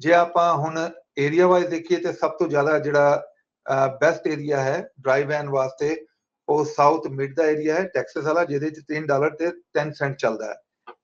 ਜੇ ਆਪਾਂ ਹੁਣ ਏਰੀਆ ਵਾਈਜ਼ ਦੇਖੀਏ ਤੇ ਸਭ ਤੋਂ ਜ਼ਿਆਦਾ ਜਿਹੜਾ ਬੈਸਟ ਏਰੀਆ ਹੈ ਡਰਾਈ ਵੈਨ ਵਾਸਤੇ ਉਹ ਸਾਊਥ ਮਿਡ ਦਾ ਏਰੀਆ ਹੈ ਟੈਕਸਸ ਵਾਲਾ, ਜਿਹਦੇ ਚ $3 ਤੇ 10 ਸੈਂਟ ਚੱਲਦਾ ਹੈ।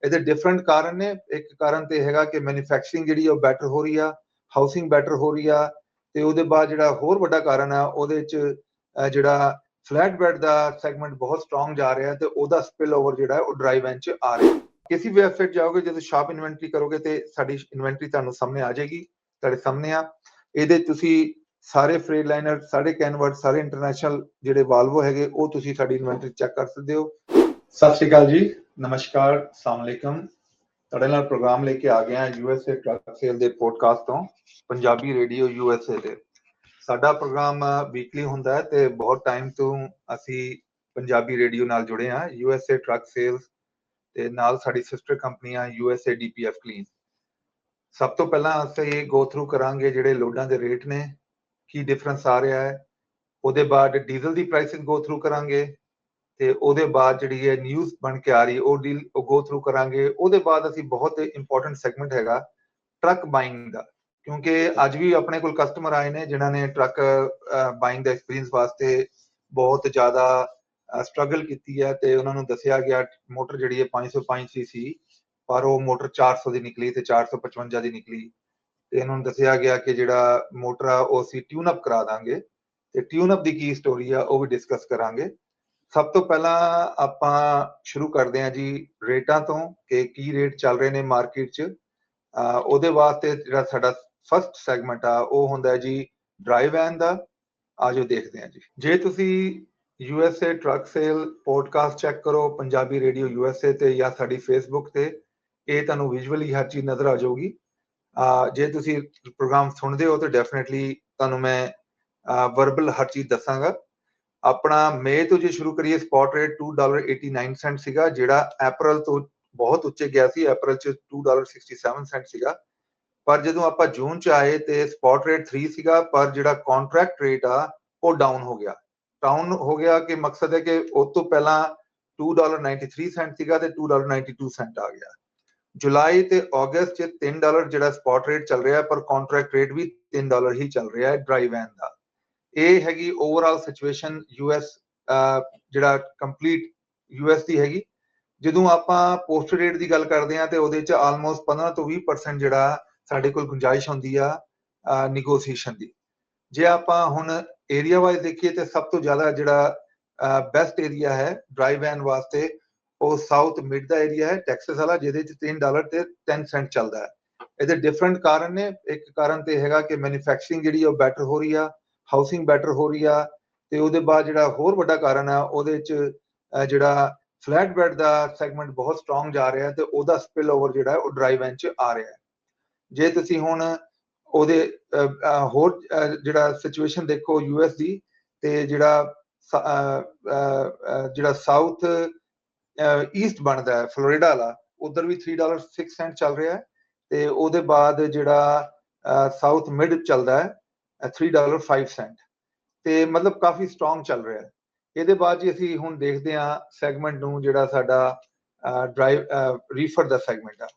ਇਹਦੇ ਡਿਫਰੈਂਟ ਕਾਰਨ ਨੇ। ਇੱਕ ਕਾਰਨ ਤੇ ਹੈਗਾ ਕਿ ਮੈਨੂਫੈਕਚਰਿੰਗ ਜਿਹੜੀ ਉਹ ਬੈਟਰ ਹੋ ਰਹੀ ਆ, ਹਾਊਸਿੰਗ ਬੈਟਰ ਹੋ ਰਹੀ ਆ, ਤੇ ਉਹਦੇ ਬਾਅਦ ਜਿਹੜਾ ਹੋਰ ਵੱਡਾ ਕਾਰਨ ਆ ਉਹਦੇ ਚ ਜਿਹੜਾ ਫਲੈਟ ਬੈਡ ਦਾ ਸੈਗਮੈਂਟ ਬਹੁਤ ਸਟਰੋਂਗ ਜਾ ਰਿਹਾ ਤੇ ਉਹਦਾ ਸਪਿਲ ਓਵਰ ਜਿਹੜਾ ਉਹ ਡਰਾਈ ਵੈਨ ਚ ਆ ਰਿਹਾ। ਕਿਸੇ ਵੀ ਵੈਬਸਾਈਟ ਜਾਓਗੇ, ਜਦੋਂ ਸ਼ਾਪ ਇਨਵੈਂਟਰੀ ਕਰੋਗੇ ਤੇ ਸਾਡੀ ਇਨਵੈਂਟਰੀ ਤੁਹਾਨੂੰ ਸਾਹਮਣੇ ਆ ਜਾਏਗੀ, ਤੁਹਾਡੇ ਸਾਹਮਣੇ ਆ। ਇਹਦੇ ਤੁਸੀਂ ਸਾਰੇ ਫਰੇਡ ਲਾਈਨਰ, ਸਾਰੇ ਕੈਨਵਰਟ, ਸਾਰੇ ਇੰਟਰਨੈਸ਼ਨਲ ਜਿਹੜੇ ਵਾਲਵੋ ਹੈਗੇ ਉਹ ਤੁਸੀਂ ਸਾਡੀ ਇਨਵੈਂਟਰੀ ਚੈੱਕ ਕਰ ਸਕਦੇ ਹੋ। ਸਤਿ ਸ਼੍ਰੀ ਅਕਾਲ ਜੀ, ਨਮਸਕਾਰ, ਅਸਲਾਮ ਅਲੈਕਮ। ਤੁਹਾਡੇ ਨਾਲ ਪ੍ਰੋਗਰਾਮ ਲੈ ਕੇ ਆ ਗਏ ਹਾਂ USA ਟਰੱਕ ਸੇਲ ਦੇ ਪੋਡਕਾਸਟ ਤੋਂ, ਪੰਜਾਬੀ ਰੇਡੀਓ USA ਤੇ। ਸਾਡਾ ਪ੍ਰੋਗਰਾਮ ਵੀਕਲੀ ਹੁੰਦਾ ਹੈ ਤੇ ਬਹੁਤ ਟਾਈਮ ਤੋਂ ਅਸੀਂ ਪੰਜਾਬੀ ਰੇਡੀਓ ਨਾਲ ਜੁੜੇ ਹਾਂ, USA ਟਰੱਕ ਸੇਲਸ ਤੇ ਨਾਲ ਸਾਡੀ ਸਿਸਟਰ ਕੰਪਨੀਆਂ USA DPF ਕਲੀਨ। ਸਭ ਤੋਂ ਪਹਿਲਾਂ ਅਸੀਂ ਇਹ ਗੋ ਥਰੂ ਕਰਾਂਗੇ ਜਿਹੜੇ ਲੋਡਾਂ ਦੇ ਰੇਟ ਨੇ, ਕੀ ਡਿਫਰੈਂਸ ਆ ਰਿਹਾ ਹੈ। ਉਹਦੇ ਬਾਅਦ ਡੀਜ਼ਲ ਦੀ ਪ੍ਰਾਈਸਿੰਗ ਗੋ ਥਰੂ ਕਰਾਂਗੇ ਤੇ ਉਹਦੇ ਬਾਅਦ ਜਿਹੜੀ ਹੈ ਨਿਊਜ਼ ਬਣ ਕੇ ਆ ਰਹੀ ਉਹ ਗੋ ਥਰੂ ਕਰਾਂਗੇ। ਉਹਦੇ ਬਾਅਦ ਅਸੀਂ ਬਹੁਤ ਇੰਪੋਰਟੈਂਟ ਸੈਗਮੈਂਟ ਹੈਗਾ ਟਰੱਕ ਬਾਇੰਗ ਦਾ, ਕਿਉਂਕਿ ਅੱਜ ਵੀ ਆਪਣੇ ਕੋਲ ਕਸਟਮਰ ਆਏ ਨੇ ਜਿਨ੍ਹਾਂ ਨੇ ਟਰੱਕ ਬਾਇੰਗ ਦਾ ਐਕਸਪੀਰੀਅੰਸ ਵਾਸਤੇ ਬਹੁਤ ਜ਼ਿਆਦਾ ਸਟਰਗਲ ਕੀਤੀ ਹੈ ਤੇ ਉਹਨਾਂ ਨੂੰ ਦੱਸਿਆ ਗਿਆ ਮੋਟਰ ਜਿਹੜੀ ਹੈ 505 ਸੀਸੀ, ਪਰ ਉਹ ਮੋਟਰ 400 ਦੀ ਨਿਕਲੀ ਤੇ 455 ਦੀ ਨਿਕਲੀ। ਤੇ ਇਹਨਾਂ ਨੂੰ ਦੱਸਿਆ ਗਿਆ ਕਿ ਜਿਹੜਾ ਮੋਟਰ ਆ ਉਹ ਅਸੀਂ ਟਿਊਨ ਅਪ ਕਰਾ ਦਾਂਗੇ ਤੇ ਟਿਊਨ ਅਪ ਦੀ ਕੀ ਸਟੋਰੀ ਆ ਉਹ ਵੀ ਡਿਸਕਸ ਕਰਾਂਗੇ। ਸਭ ਤੋਂ ਪਹਿਲਾਂ ਆਪਾਂ ਸ਼ੁਰੂ ਕਰਦੇ ਹਾਂ ਜੀ ਰੇਟਾਂ ਤੋਂ, ਕਿ ਕੀ ਰੇਟ ਚੱਲ ਰਹੇ ਨੇ ਮਾਰਕੀਟ 'ਚ। ਉਹਦੇ ਵਾਸਤੇ ਜਿਹੜਾ ਸਾਡਾ ਫਸਟ ਸੈਗਮੈਂਟ ਆ ਉਹ ਹੁੰਦਾ ਜੀ ਡਰਾਈ ਵੈਨ ਦਾ। ਆਜੋ ਦੇਖਦੇ ਹਾਂ ਜੀ। ਜੇ ਤੁਸੀਂ USA truck sale podcast check ਕਰੋ ਪੰਜਾਬੀ ਰੇਡੀਓ USA ਤੇ ਜਾਂ ਸਾਡੀ ਫੇਸਬੁੱਕ ਤੇ, ਇਹ ਤੁਹਾਨੂੰ ਵਿਜ਼ੂਅਲੀ ਹਰ ਚੀਜ਼ ਨਜ਼ਰ ਆ ਜਾਊਗੀ। ਜੇ ਤੁਸੀਂ ਪ੍ਰੋਗਰਾਮ ਸੁਣਦੇ ਹੋ ਤਾਂ ਡੈਫੀਨੇਟਲੀ ਤੁਹਾਨੂੰ ਮੈਂ ਵਰਬਲ ਹਰ ਚੀਜ਼ ਦੱਸਾਂਗਾ। ਆਪਣਾ ਮਈ ਤੋਂ ਜੇ ਸ਼ੁਰੂ ਕਰੀਏ, ਸਪੌਟ ਰੇਟ $2.89 ਸੀਗਾ, ਜਿਹੜਾ ਅਪ੍ਰੈਲ ਤੋਂ ਬਹੁਤ ਉੱਚੇ ਗਿਆ ਸੀ। ਅਪ੍ਰੈਲ 'ਚ $2.67 ਸੀਗਾ, ਪਰ ਜਦੋਂ ਆਪਾਂ ਜੂਨ 'ਚ ਆਏ ਤੇ ਸਪੌਟ ਰੇਟ 3 ਸੀਗਾ, ਪਰ ਜਿਹੜਾ ਕੰਟਰੈਕਟ ਰੇਟ ਆ ਉਹ ਡਾਊਨ ਹੋ ਗਿਆ। ਡਾਊਨ ਹੋ ਗਿਆ ਕਿ ਮਕਸਦ ਹੈ ਕਿ ਉਸ ਤੋਂ ਪਹਿਲਾਂ $2.93 ਸੀਗਾ ਤੇ $2.92 ਆ ਗਿਆ। ਜੁਲਾਈ ਤੇ ਅਗਸਤ 'ਚ $3 ਜਿਹੜਾ ਸਪੌਟ ਰੇਟ ਚੱਲ ਰਿਹਾ, ਪਰ ਕੰਟਰੈਕਟ ਰੇਟ ਵੀ $3 ਹੀ ਚੱਲ ਰਿਹਾ ਹੈ ਡਰਾਈ ਵੈਨ ਦਾ। ਇਹ ਹੈਗੀ ਓਵਰਆਲ ਸਿਚੁਏਸ਼ਨ US, ਜਿਹੜਾ ਕੰਪਲੀਟ US ਦੀ ਹੈਗੀ। ਜਦੋਂ ਆਪਾਂ ਪੋਸਟ ਰੇਟ ਦੀ ਗੱਲ ਕਰਦੇ ਹਾਂ ਤੇ ਉਹਦੇ 'ਚ ਆਲਮੋਸਟ 15 ਤੋਂ 20% ਜਿਹੜਾ ਸਾਡੇ ਕੋਲ ਗੁੰਜਾਇਸ਼ ਹੁੰਦੀ ਆ ਨੈਗੋਸੀਏਸ਼ਨ ਦੀ। ਜੇ ਆਪਾਂ ਹੁਣ ਏਰੀਆ ਵਾਈਜ਼ ਦੇਖੀਏ ਤੇ ਸਭ ਤੋਂ ਜ਼ਿਆਦਾ ਜਿਹੜਾ ਬੈਸਟ ਏਰੀਆ ਹੈ ਡਰਾਈ ਵੈਨ ਵਾਸਤੇ ਉਹ ਸਾਊਥ ਮਿਡ ਦਾ ਏਰੀਆ ਹੈ ਟੈਕਸਸ ਵਾਲਾ, ਜਿਹਦੇ 'ਚ $3 ਤੇ 10 ਸੈਂਟ ਚੱਲਦਾ ਹੈ। ਇਹਦੇ ਡਿਫਰੈਂਟ ਕਾਰਨ ਨੇ। ਇੱਕ ਕਾਰਨ ਤੇ ਹੈਗਾ ਕਿ ਮੈਨੂਫੈਕਚਰਿੰਗ ਜਿਹੜੀ ਉਹ ਬੈਟਰ ਹੋ ਰਹੀ ਆ, ਹਾਊਸਿੰਗ ਬੈਟਰ ਹੋ ਰਹੀ ਆ, ਤੇ ਉਹਦੇ ਬਾਅਦ ਜਿਹੜਾ ਹੋਰ ਵੱਡਾ ਕਾਰਨ ਆ ਉਹਦੇ 'ਚ ਜਿਹੜਾ ਫਲੈਟ ਬੈਡ ਦਾ ਸੈਗਮੈਂਟ ਬਹੁਤ ਸਟਰੋਂਗ ਜਾ ਰਿਹਾ ਤੇ ਉਹਦਾ ਸਪਿਲ ਓਵਰ ਜਿਹੜਾ ਉਹ ਡਰਾਈ ਵੈਨ 'ਚ ਆ ਰਿਹਾ ਹੈ। ਜੇ ਤੁਸੀਂ ਹੁਣ ਉਹਦੇ ਹੋਰ ਜਿਹੜਾ ਸਿਚੁਏਸ਼ਨ ਦੇਖੋ US ਦੀ, ਤੇ ਜਿਹੜਾ ਸਾਊਥ ਈਸਟ ਬਣਦਾ ਹੈ ਫਲੋਰੀਡਾ ਵਾਲਾ, ਉਧਰ ਵੀ $3.06 ਚੱਲ ਰਿਹਾ ਹੈ, ਤੇ ਉਹਦੇ ਬਾਅਦ ਜਿਹੜਾ ਸਾਊਥ ਮਿਡ ਚੱਲਦਾ ਹੈ $3.05, ਤੇ ਮਤਲਬ ਕਾਫੀ ਸਟਰੋਂਗ ਚੱਲ ਰਿਹਾ ਹੈ। ਇਹਦੇ ਬਾਅਦ ਜੀ ਅਸੀਂ ਹੁਣ ਦੇਖਦੇ ਹਾਂ ਸੈਗਮੈਂਟ ਨੂੰ, ਜਿਹੜਾ ਸਾਡਾ ਰੀਫਰ ਦਾ ਸੈਗਮੈਂਟ ਆ।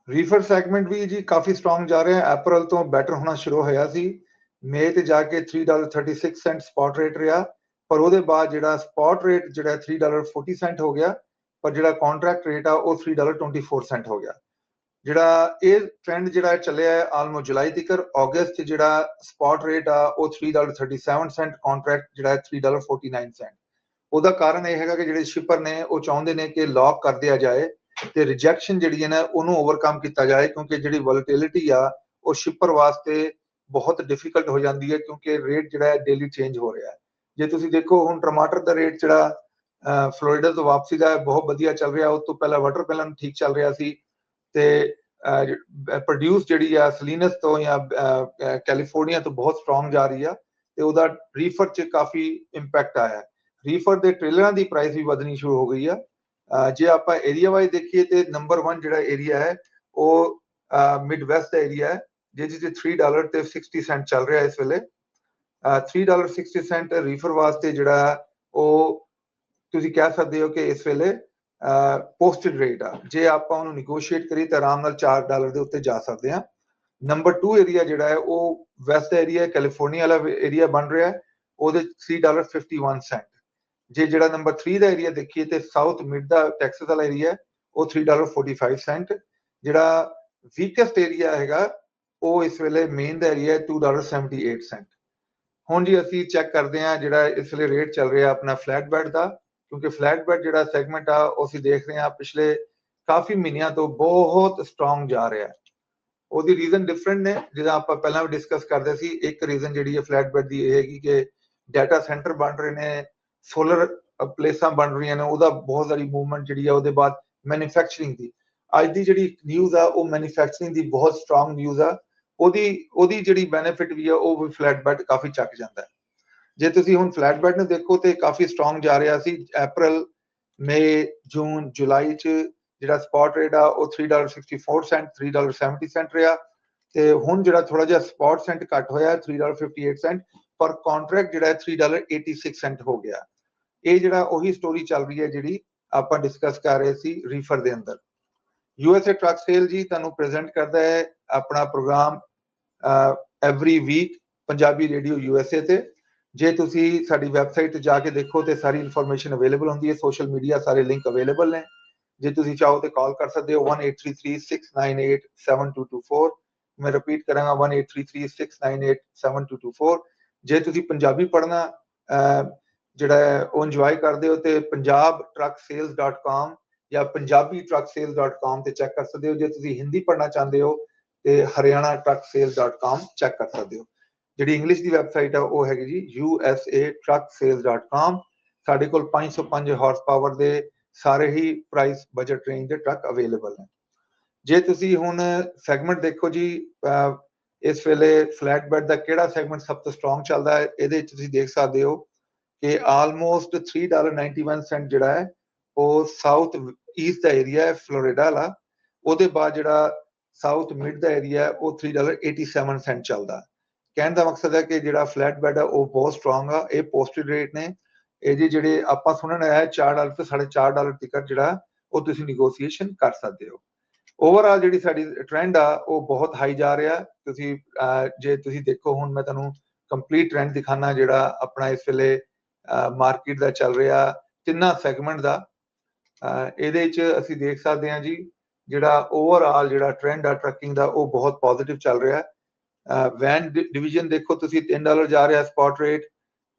ਰੀਫਰ ਸੈਗਮੈਂਟ ਵੀ ਜੀ ਕਾਫੀ ਸਟਰੋਂਗ ਜਾ ਰਿਹਾ। ਅਪ੍ਰੈਲ ਤੋਂ ਬੈਟਰ ਹੋਣਾ ਸ਼ੁਰੂ ਹੋਇਆ ਸੀ, ਮਈ ਤੇ ਜਾ ਕੇ $3.36 ਸਪੌਟ ਰੇਟ ਰਿਹਾ, ਪਰ ਉਹਦੇ ਬਾਅਦ ਜਿਹੜਾ ਸਪੌਟ ਰੇਟ ਜਿਹੜਾ $3.40 ਹੋ ਗਿਆ, ਪਰ ਜਿਹੜਾ ਕੰਟਰੈਕਟ ਰੇਟ ਆ ਉਹ $3.24 ਹੋ ਗਿਆ। ਜਿਹੜਾ ਇਹ ਟ੍ਰੈਂਡ ਜਿਹੜਾ ਚੱਲਿਆ ਹੈ ਆਲਮੋਸਟ ਜੁਲਾਈ ਤੱਕ। ਅਗਸਤ ਜਿਹੜਾ ਸਪੌਟ ਰੇਟ ਆ ਉਹ $3.37, ਕੰਟਰੈਕਟ ਜਿਹੜਾ $3.49। ਉਹਦਾ ਕਾਰਨ ਇਹ ਹੈਗਾ ਕਿ ਜਿਹੜੇ ਸ਼ਿਪਰ ਨੇ ਉਹ ਚਾਹੁੰਦੇ ਨੇ ਕਿ ਲੌਕ ਕਰ ਦਿਆ ਜਾਏ ਤੇ ਰਿਜੈਕਸ਼ਨ ਜਿਹੜੀ ਹੈ ਨਾ ਉਹਨੂੰ ਓਵਰਕਮ ਕੀਤਾ ਜਾਏ, ਕਿਉਂਕਿ ਜਿਹੜੀ ਵੋਲੇਟਿਲਿਟੀ ਆ ਉਹ ਸ਼ਿਪਰ ਵਾਸਤੇ ਬਹੁਤ ਡਿਫਿਕਲਟ ਹੋ ਜਾਂਦੀ ਹੈ, ਕਿਉਂਕਿ ਰੇਟ ਜਿਹੜਾ ਹੈ ਡੇਲੀ ਚੇਂਜ ਹੋ ਰਿਹਾ ਹੈ। ਜੇ ਤੁਸੀਂ ਦੇਖੋ ਹੁਣ ਟਮਾਟਰ ਦਾ ਰੇਟ ਜਿਹੜਾ ਫਲੋਰੀਡਾ ਤੋਂ ਵਾਪਸੀ ਦਾ ਬਹੁਤ ਵਧੀਆ ਚੱਲ ਰਿਹਾ। ਉਸ ਤੋਂ ਪਹਿਲਾਂ ਵਾਟਰਮੈਲਨ ਠੀਕ ਚੱਲ ਰਿਹਾ ਸੀ, ਤੇ ਪ੍ਰੋਡਿਊਸ ਜਿਹੜੀ ਆ ਸਲੀਨਸ ਤੋਂ ਜਾਂ ਕੈਲੀਫੋਰਨੀਆ ਤੋਂ ਬਹੁਤ ਸਟਰੋਂਗ ਜਾ ਰਹੀ ਆ, ਤੇ ਉਹਦਾ ਰੀਫਰ 'ਚ ਕਾਫੀ ਇੰਪੈਕਟ ਆਇਆ। ਰੀਫਰ ਦੇ ਟ੍ਰੇਲਰਾਂ ਦੀ ਪ੍ਰਾਈਸ ਵੀ ਵਧਣੀ ਸ਼ੁਰੂ ਹੋ ਗਈ ਆ। ਜੇ ਆਪਾਂ ਏਰੀਆ ਵਾਈਜ਼ ਦੇਖੀਏ ਤੇ ਨੰਬਰ 1 ਜਿਹੜਾ ਏਰੀਆ ਹੈ ਉਹ ਮਿਡ ਵੈਸਟ ਦਾ ਏਰੀਆ ਹੈ, ਜਿਹਦੇ 'ਚ $3.60 ਚੱਲ ਰਿਹਾ ਇਸ ਵੇਲੇ। $3.60 ਰੀਫਰ ਵਾਸਤੇ ਜਿਹੜਾ ਉਹ ਤੁਸੀਂ ਕਹਿ ਸਕਦੇ ਹੋ ਕਿ ਇਸ ਵੇਲੇ ਪੋਸਟਡ ਰੇਟ ਆ। ਜੇ ਆਪਾਂ ਉਹਨੂੰ ਨੈਗੋਸ਼ੀਏਟ ਕਰੀਏ ਤਾਂ ਆਰਾਮ ਨਾਲ $4 ਦੇ ਉੱਤੇ ਜਾ ਸਕਦੇ ਹਾਂ। ਨੰਬਰ 2 ਏਰੀਆ ਜਿਹੜਾ ਹੈ ਉਹ ਵੈਸਟ ਏਰੀਆ ਕੈਲੀਫੋਰਨੀਆ ਵਾਲਾ ਏਰੀਆ ਬਣ ਰਿਹਾ ਹੈ, ਉਹਦੇ $3.51। ਜੇ ਜਿਹੜਾ ਨੰਬਰ 3 ਦਾ ਏਰੀਆ ਦੇਖੀਏ ਤੇ ਸਾਊਥ ਮਿਡ ਦਾ ਟੈਕਸਸ ਵਾਲਾ ਏਰੀਆ ਉਹ $3.45। ਜਿਹੜਾ ਵੀਕੈਸਟ ਏਰੀਆ ਹੈਗਾ ਉਹ ਇਸ ਵੇਲੇ ਮੇਨ ਦਾ ਏਰੀਆ $2.78। ਹੁਣ ਜੀ ਅਸੀਂ ਚੈੱਕ ਕਰਦੇ ਹਾਂ ਜਿਹੜਾ ਇਸ ਵੇਲੇ ਰੇਟ ਚੱਲ ਰਿਹਾ ਆਪਣਾ ਫਲੈਟ ਬੈਡ ਦਾ, ਕਿਉਂਕਿ ਫਲੈਟ ਬੈਡ ਜਿਹੜਾ ਸੈਗਮੈਂਟ ਆ ਉਹ ਅਸੀਂ ਦੇਖ ਰਹੇ ਹਾਂ ਪਿਛਲੇ ਕਾਫੀ ਮਹੀਨਿਆਂ ਤੋਂ ਬਹੁਤ ਸਟਰੋਂਗ ਜਾ ਰਿਹਾ। ਉਹਦੀ ਰੀਜ਼ਨ ਡਿਫਰੈਂਟ ਨੇ, ਜਿਹਦਾ ਆਪਾਂ ਪਹਿਲਾਂ ਵੀ ਡਿਸਕਸ ਕਰਦੇ ਸੀ। ਇੱਕ ਰੀਜ਼ਨ ਜਿਹੜੀ ਹੈ ਫਲੈਟ ਬੈਡ ਦੀ ਇਹ ਹੈਗੀ ਕਿ ਡਾਟਾ ਸੈਂਟਰ ਬਣ ਰਹੇ ਨੇ, ਸੋਲਰ ਪਲੇਸਾਂ ਬਣ ਰਹੀਆਂ ਨੇ, ਉਹਦਾ ਬਹੁਤ ਸਾਰੀ ਮੂਵਮੈਂਟ ਜਿਹੜੀ ਆ। ਉਹਦੇ ਬਾਅਦ ਮੈਨੂਫੈਕਚਰਿੰਗ ਦੀ ਅੱਜ ਦੀ ਜਿਹੜੀ ਨਿਊਜ਼ ਆ ਉਹ ਮੈਨੂਫੈਕਚਰਿੰਗ ਦੀ ਬਹੁਤ ਸਟਰੋਂਗ ਨਿਊਜ਼ ਆ। ਉਹਦੀ ਜਿਹੜੀ ਬੈਨੀਫਿਟ ਵੀ ਆ ਉਹ ਵੀ ਫਲੈਟ ਬੈਡ ਕਾਫੀ ਚੱਕ ਜਾਂਦਾ ਹੈ। ਜੇ ਤੁਸੀਂ ਹੁਣ ਫਲੈਟ ਬੈਡ ਨੂੰ ਦੇਖੋ ਤੇ ਕਾਫੀ ਸਟਰੋਂਗ ਜਾ ਰਿਹਾ ਸੀ। ਅਪ੍ਰੈਲ, ਮਈ, ਜੂਨ, ਜੁਲਾਈ ਚ ਜਿਹੜਾ ਸਪੌਟ ਰੇਟ ਆ ਉਹ $3.64, $3.70 ਰਿਹਾ। ਤੇ ਹੁਣ ਜਿਹੜਾ ਥੋੜਾ ਜਿਹਾ ਸਪੌਟ ਸੈਂਟ ਘੱਟ ਹੋਇਆ $3.58 ਪਰ ਕੰਟਰੈਕਟ ਜਿਹੜਾ $3.86 ਹੋ ਗਿਆ। ਇਹ ਜਿਹੜਾ ਉਹੀ ਸਟੋਰੀ ਚੱਲ ਰਹੀ ਹੈ ਜਿਹੜੀ ਆਪਾਂ ਡਿਸਕਸ ਕਰ ਰਹੇ ਸੀ ਰੀਫਰ ਦੇ ਅੰਦਰ। USA ਟਰੱਕ ਸੇਲ ਜੀ ਤੁਹਾਨੂੰ ਪ੍ਰੈਜ਼ੈਂਟ ਕਰਦਾ ਹੈ ਆਪਣਾ programme every week Punjabi radio USA ਤੇ। ਜੇ ਤੁਸੀਂ ਸਾਡੀ ਵੈਬਸਾਈਟ ਤੇ ਜਾ ਕੇ ਦੇਖੋ ਤੇ ਸਾਰੀ ਇਨਫੋਰਮੇਸ਼ਨ ਅਵੇਲੇਬਲ ਹੁੰਦੀ ਹੈ, ਸੋਸ਼ਲ ਮੀਡੀਆ ਸਾਰੇ ਲਿੰਕ ਅਵੇਲੇਬਲ ਨੇ। ਜੇ ਤੁਸੀਂ ਚਾਹੋ ਤੇ ਕਾਲ ਕਰ ਸਕਦੇ ਹੋ 1833-698-7224। ਮੈਂ ਰਿਪੀਟ ਕਰਾਂਗਾ 1833-698-7224। ਜੇ ਤੁਸੀਂ ਪੰਜਾਬੀ ਪੜ੍ਹਨਾ ਜਿਹੜਾ ਉਹ ਇੰਜੋਏ ਕਰਦੇ ਹੋ ਤੇ punjabtrucksales.com ਜਾਂ punjabitrucksales.com ਤੇ ਚੈੱਕ ਕਰ ਸਕਦੇ ਹੋ। ਜੇ ਤੁਸੀਂ ਹਿੰਦੀ ਪੜ੍ਹਨਾ ਚਾਹੁੰਦੇ ਹੋ ਤੇ haryana-trucksales.com ਚੈੱਕ ਕਰ ਸਕਦੇ ਹੋ। ਜਿਹੜੀ ਇੰਗਲਿਸ਼ ਦੀ ਵੈਬਸਾਈਟ ਆ ਉਹ ਹੈਗੀ ਜੀ usatrucksales.com। ਸਾਡੇ ਕੋਲ 505 ਹਾਰਸ ਪਾਵਰ ਦੇ ਸਾਰੇ ਹੀ ਪ੍ਰਾਈਸ ਬਜਟ ਰੇਂਜ ਦੇ ਟਰੱਕ ਅਵੇਲੇਬਲ ਨੇ। ਜੇ ਤੁਸੀਂ ਹੁਣ ਸੈਗਮੈਂਟ ਦੇਖੋ ਜੀ, ਇਸ ਵੇਲੇ ਫਲੈਟ ਬੈਡ ਦਾ ਕਿਹੜਾ ਸੈਗਮੈਂਟ ਸਭ ਤੋਂ ਸਟਰੋਂਗ ਚੱਲਦਾ ਹੈ, ਇਹਦੇ ਵਿੱਚ ਤੁਸੀਂ ਦੇਖ ਸਕਦੇ ਹੋ ਕਿ ਆਲਮੋਸਟ $3.91 ਜਿਹੜਾ ਹੈ ਉਹ ਸਾਊਥ ਈਸਟ ਦਾ ਏਰੀਆ ਹੈ ਫਲੋਰੀਡਾ ਵਾਲਾ। ਉਹਦੇ ਬਾਅਦ ਜਿਹੜਾ ਸਾਊਥ ਮਿਡ ਦਾ ਏਰੀਆ ਹੈ ਉਹ $3.87 ਚੱਲਦਾ। ਕਹਿਣ ਦਾ ਮਕਸਦ ਹੈ ਕਿ ਜਿਹੜਾ ਫਲੈਟ ਬੈਡ ਆ ਉਹ ਬਹੁਤ ਸਟਰੋਂਗ ਆ। ਇਹ ਪੋਸਟਡ ਰੇਟ ਨੇ। ਇਹਦੇ ਜਿਹੜੇ ਆਪਾਂ ਸੁਣਨ ਆਇਆ $4 ਤੋਂ $4.5 ਟਿਕਟ ਜਿਹੜਾ ਉਹ ਤੁਸੀਂ ਨੈਗੋਸੀਏਸ਼ਨ ਕਰ ਸਕਦੇ ਹੋ। ਓਵਰਆਲ ਜਿਹੜੀ ਸਾਡੀ ਟ੍ਰੈਂਡ ਆ ਉਹ ਬਹੁਤ ਹਾਈ ਜਾ ਰਿਹਾ। ਤੁਸੀਂ ਜੇ ਤੁਸੀਂ ਦੇਖੋ ਹੁਣ ਮੈਂ ਤੁਹਾਨੂੰ ਕੰਪਲੀਟ ਟ੍ਰੈਂਡ ਦਿਖਾਣਾ ਜਿਹੜਾ ਆਪਣਾ ਇਸ ਵੇਲੇ ਮਾਰਕੀਟ ਦਾ ਚੱਲ ਰਿਹਾ ਤਿੰਨਾਂ ਸੈਗਮੈਂਟ ਦਾ। ਇਹਦੇ ਵਿੱਚ ਅਸੀਂ ਦੇਖ ਸਕਦੇ ਹਾਂ ਜੀ ਜਿਹੜਾ ਓਵਰਆਲ ਜਿਹੜਾ ਟ੍ਰੈਂਡ ਆ ਟਰੱਕਿੰਗ ਦਾ ਉਹ ਬਹੁਤ ਪੋਜ਼ਿਟਿਵ ਚੱਲ ਰਿਹਾ। ਵੈਨ ਡਿਵੀਜ਼ਨ ਦੇਖੋ ਤੁਸੀਂ $3 ਜਾ ਰਿਹਾ ਸਪੌਟ ਰੇਟ।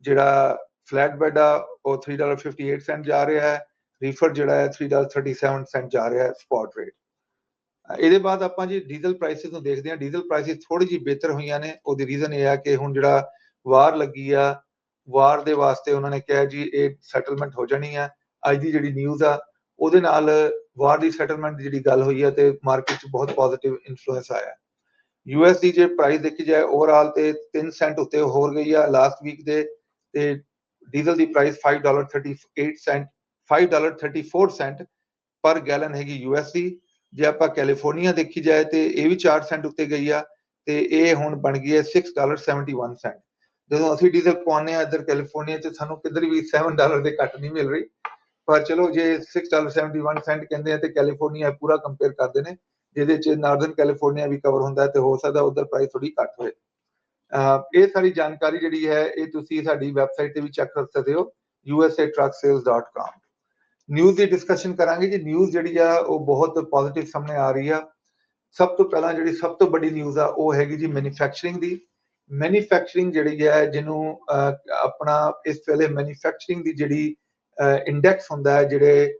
ਜਿਹੜਾ ਫਲੈਟ ਬੈਡ ਆ ਉਹ $3.58 ਜਾ ਰਿਹਾ ਹੈ। ਰੀਫਰ ਜਿਹੜਾ ਹੈ $3.37 ਜਾ ਰਿਹਾ ਹੈ ਸਪੌਟ ਰੇਟ। ਇਹਦੇ ਬਾਅਦ ਆਪਾਂ ਜੀ ਡੀਜ਼ਲ ਪ੍ਰਾਈਸਿਸ ਨੂੰ ਦੇਖਦੇ ਹਾਂ। ਡੀਜ਼ਲ ਪ੍ਰਾਈਸਿਸ ਥੋੜੀ ਜਿਹੀ ਬਿਹਤਰ ਹੋਈਆਂ ਨੇ। ਉਹਦੀ ਰੀਜ਼ਨ ਇਹ ਆ ਕਿ ਹੁਣ ਜਿਹੜਾ ਵਾਰ ਲੱਗੀ ਆ, ਵਾਰ ਦੇ ਵਾਸਤੇ ਉਹਨਾਂ ਨੇ ਕਿਹਾ ਜੀ ਇਹ ਸੈਟਲਮੈਂਟ ਹੋ ਜਾਣੀ ਆ। ਅੱਜ ਦੀ ਜਿਹੜੀ ਨਿਊਜ਼ ਆ ਉਹਦੇ ਨਾਲ ਵਾਰ ਦੀ ਸੈਟਲਮੈਂਟ ਦੀ ਜਿਹੜੀ ਗੱਲ ਹੋਈ ਹੈ ਤੇ ਮਾਰਕੀਟ 'ਚ ਬਹੁਤ ਪੋਜ਼ਿਟਿਵ ਇਨਫਲੂਐਂਸ ਆਇਆ। US ਦੀ ਜੇ ਪ੍ਰਾਈਸ ਦੇਖੀ ਜਾਏ ਓਵਰਆਲ ਤੇ 3 ਸੈਂਟ ਉੱਤੇ ਹੋਰ ਗਈ ਆ ਲਾਸਟ ਵੀਕ ਦੇ। ਤੇ ਡੀਜ਼ਲ ਦੀ ਪ੍ਰਾਈਸ $5.34 ਪਰ ਗੈਲਨ ਹੈਗੀ US ਦੀ। ਜੇ ਆਪਾਂ ਕੈਲੀਫੋਰਨੀਆ ਦੇਖੀ ਜਾਏ ਤੇ ਇਹ ਵੀ 4 ਸੈਂਟ ਉੱਤੇ ਗਈ ਆ ਤੇ ਇਹ ਹੁਣ ਬਣ ਗਈ ਹੈ $6.71। ਜਦੋਂ ਅਸੀਂ ਡੀਜ਼ਲ ਪਵਾਉਂਦੇ ਆ ਇੱਧਰ ਕੈਲੀਫੋਰਨੀਆ 'ਚ ਸਾਨੂੰ ਕਿੱਧਰ ਵੀ $7 ਦੇ ਘੱਟ ਨਹੀਂ ਮਿਲ ਰਹੀ। ਪਰ ਚਲੋ ਜੇ $6.71 ਕਹਿੰਦੇ ਆ ਤੇ ਕੈਲੀਫੋਰਨੀਆ ਪੂਰਾ ਕੰਪੇਅਰ ਕਰਦੇ ਨੇ, ਜਿਹਦੇ 'ਚ ਨਾਰਦਰਨ ਕੈਲੀਫੋਰਨੀਆ ਵੀ ਕਵਰ ਹੁੰਦਾ ਤੇ ਹੋ ਸਕਦਾ ਉਧਰ ਪ੍ਰਾਈਸ ਥੋੜੀ ਘੱਟ ਹੋਏ। ਇਹ ਸਾਰੀ ਜਾਣਕਾਰੀ ਜਿਹੜੀ ਹੈ ਇਹ ਤੁਸੀਂ ਸਾਡੀ ਵੈਬਸਾਈਟ ਤੇ ਵੀ ਚੈੱਕ ਕਰ ਸਕਦੇ ਹੋ usatrucksales.com। ਨਿਊਜ਼ ਦੀ ਡਿਸਕਸ਼ਨ ਕਰਾਂਗੇ ਜੀ। ਨਿਊਜ਼ ਜਿਹੜੀ ਆ ਉਹ ਬਹੁਤ ਪੋਜ਼ਿਟਿਵ ਸਾਹਮਣੇ ਆ ਰਹੀ ਆ। ਸਭ ਤੋਂ ਪਹਿਲਾਂ ਜਿਹੜੀ ਸਭ ਤੋਂ ਵੱਡੀ ਨਿਊਜ਼ ਆ ਉਹ ਹੈਗੀ ਜੀ ਮੈਨੂਫੈਕਚਰਿੰਗ ਦੀ। ਮੈਨੂਫੈਕਚਰਿੰਗ ਜਿਹੜੀ ਹੈ ਜਿਹਨੂੰ ਆਪਣਾ ਇਸ ਵੇਲੇ ਮੈਨੂਫੈਕਚਰਿੰਗ ਦੀ ਜਿਹੜੀ ਇੰਡੈਕਸ ਹੁੰਦਾ ਹੈ, ਜਿਹੜੇ